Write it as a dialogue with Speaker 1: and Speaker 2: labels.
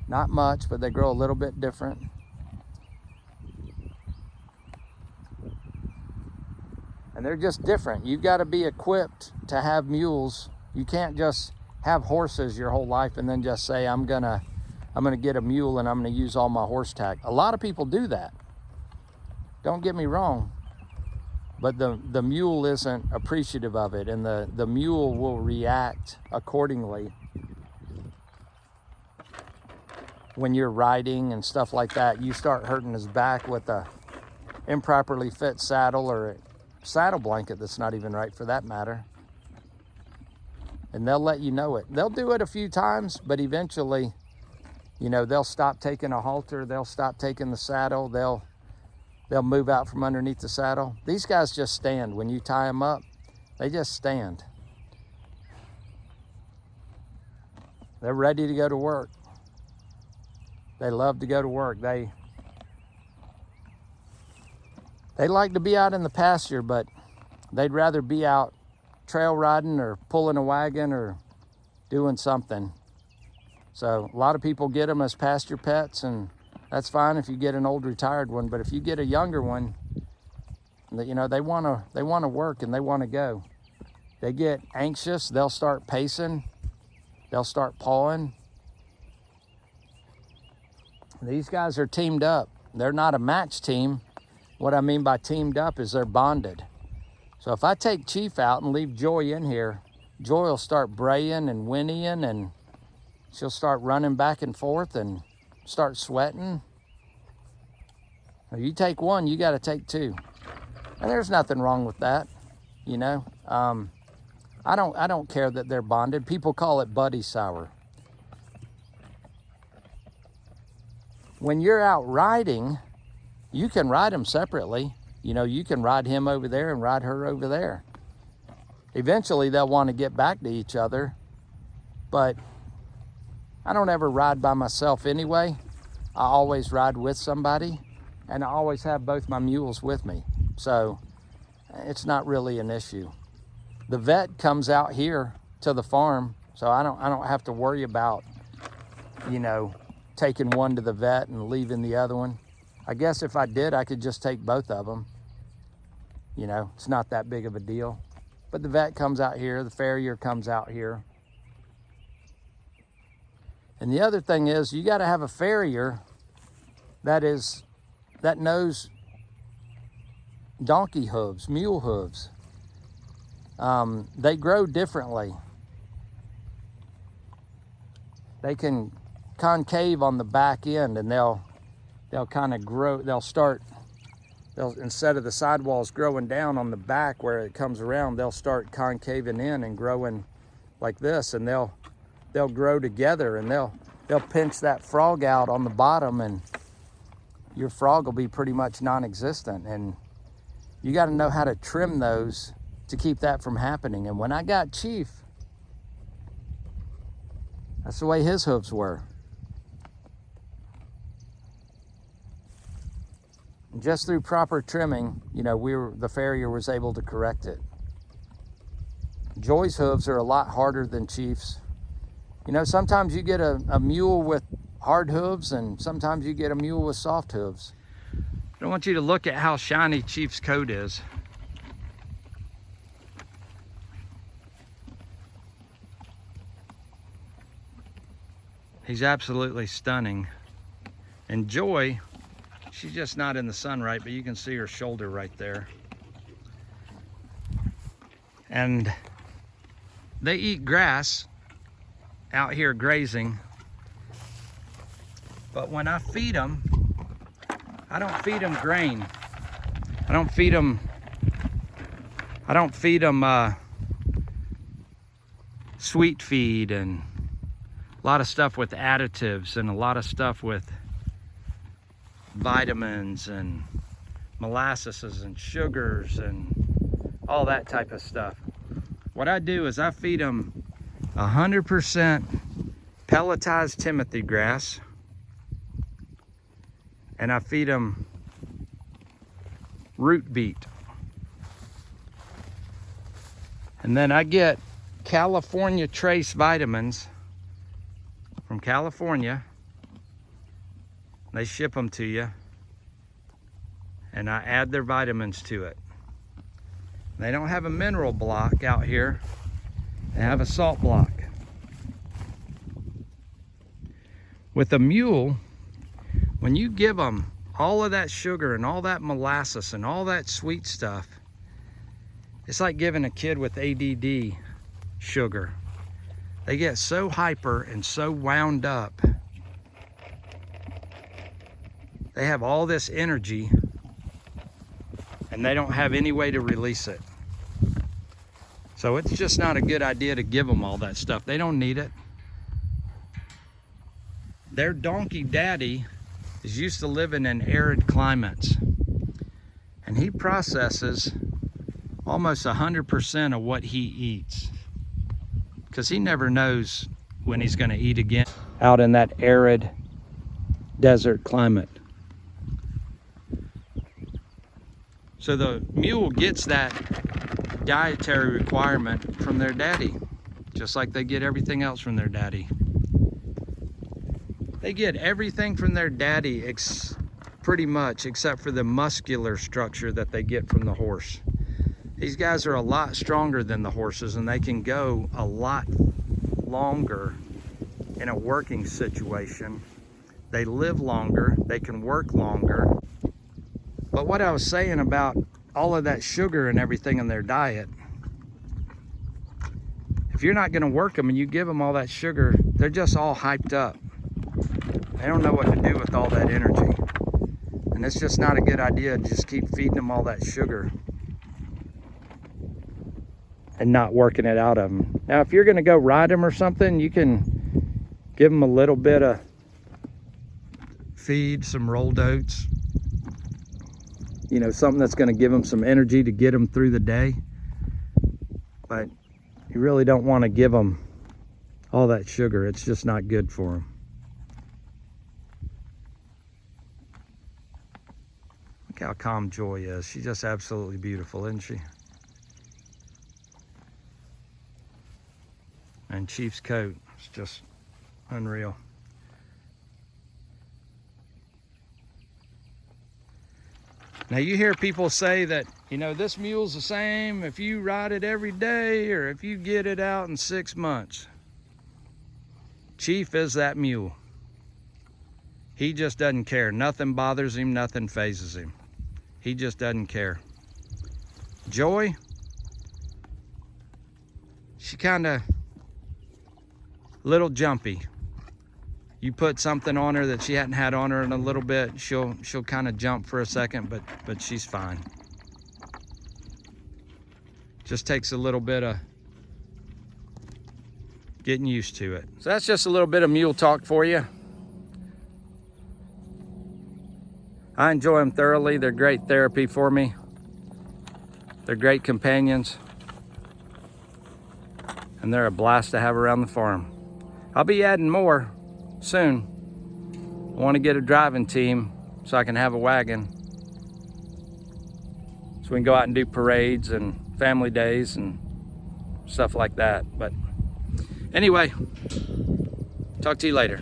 Speaker 1: Not much, but they grow a little bit different. And they're just different. You've got to be equipped to have mules. You can't just have horses your whole life and then just say, I'm gonna get a mule and I'm gonna use all my horse tack. A lot of people do that. Don't get me wrong, but the mule isn't appreciative of it, and the mule will react accordingly when you're riding and stuff like that. You start hurting his back with a improperly fit saddle or a saddle blanket that's not even right for that matter, and they'll let you know it. They'll do it a few times, but eventually, you know, they'll stop taking a halter, they'll stop taking the saddle, they'll move out from underneath the saddle. These guys just stand. When you tie them up, they just stand. They're ready to go to work. They love to go to work. They like to be out in the pasture, but they'd rather be out trail riding or pulling a wagon or doing something. So a lot of people get them as pasture pets, and that's fine if you get an old retired one. But if you get a younger one, you know, they want to work and they want to go. They get anxious. They'll start pacing. They'll start pawing. These guys are teamed up. They're not a match team. What I mean by teamed up is they're bonded. So if I take Chief out and leave Joy in here, Joy will start braying and whinnying, and she'll start running back and forth and start sweating. If you take one, you got to take two. And there's nothing wrong with that, you know. I don't care that they're bonded. People call it buddy sour. When you're out riding, you can ride them separately. You know, you can ride him over there and ride her over there. Eventually, they'll want to get back to each other, but I don't ever ride by myself anyway. I always ride with somebody, and I always have both my mules with me. So it's not really an issue. The vet comes out here to the farm, so I don't have to worry about, you know, taking one to the vet and leaving the other one. I guess if I did, I could just take both of them. You know, it's not that big of a deal. But the vet comes out here, the farrier comes out here. And the other thing is, you got to have a farrier that knows donkey hooves, mule hooves. They grow differently. They can concave on the back end, and they'll kind of grow. Instead of the sidewalls growing down on the back where it comes around, they'll start concaving in and growing like this, and they'll grow together, and they'll pinch that frog out on the bottom, and your frog will be pretty much non-existent. And you got to know how to trim those to keep that from happening. And when I got Chief, that's the way his hooves were. And just through proper trimming, you know, the farrier was able to correct it. Joy's hooves are a lot harder than Chief's. You know, sometimes you get a mule with hard hooves, and sometimes you get a mule with soft hooves. I want you to look at how shiny Chief's coat is. He's absolutely stunning. And Joy, she's just not in the sun right, but you can see her shoulder right there. And they eat grass out here grazing. But when I feed them, I don't feed them grain. I don't feed them sweet feed and a lot of stuff with additives and a lot of stuff with vitamins and molasses and sugars and all that type of stuff. What I do is I feed them 100% pelletized Timothy grass, and I feed them root beet. And then I get California Trace vitamins from California, They ship them to you, and I add their vitamins to it. They don't have a mineral block out here. They have a salt block. With a mule, when you give them all of that sugar and all that molasses and all that sweet stuff, it's like giving a kid with ADD sugar. They get so hyper and so wound up. They have all this energy and they don't have any way to release it. So it's just not a good idea to give them all that stuff. They don't need it. Their donkey daddy is used to living in arid climates, and he processes almost 100% of what he eats, because he never knows when he's going to eat again out in that arid desert climate. So the mule gets that dietary requirement from their daddy, just like they get everything else from their daddy. They get everything from their daddy pretty much, except for the muscular structure that they get from the horse. These guys are a lot stronger than the horses, and they can go a lot longer in a working situation. They live longer, they can work longer. But what I was saying about all of that sugar and everything in their diet, if you're not going to work them and you give them all that sugar, they're just all hyped up. They don't know what to do with all that energy. And it's just not a good idea to just keep feeding them all that sugar and not working it out of them. Now, if you're going to go ride them or something, you can give them a little bit of feed, some rolled oats, you know, something that's going to give them some energy to get them through the day. But you really don't want to give them all that sugar. It's just not good for them. Look how calm Joy is. She's just absolutely beautiful, isn't she? And Chief's coat is just unreal. Now you hear people say that, you know, this mule's the same if you ride it every day or if you get it out in 6 months. Chief is that mule. He just doesn't care. Nothing bothers him, nothing phases him. He just doesn't care. Joy, she kind of little jumpy. You put something on her that she hadn't had on her in a little bit, she'll kind of jump for a second, but she's fine. Just takes a little bit of getting used to it. So that's just a little bit of mule talk for you. I enjoy them thoroughly. They're great therapy for me. They're great companions. And they're a blast to have around the farm. I'll be adding more soon. I want to get a driving team so I can have a wagon, so we can go out and do parades and family days and stuff like that. But anyway, talk to you later.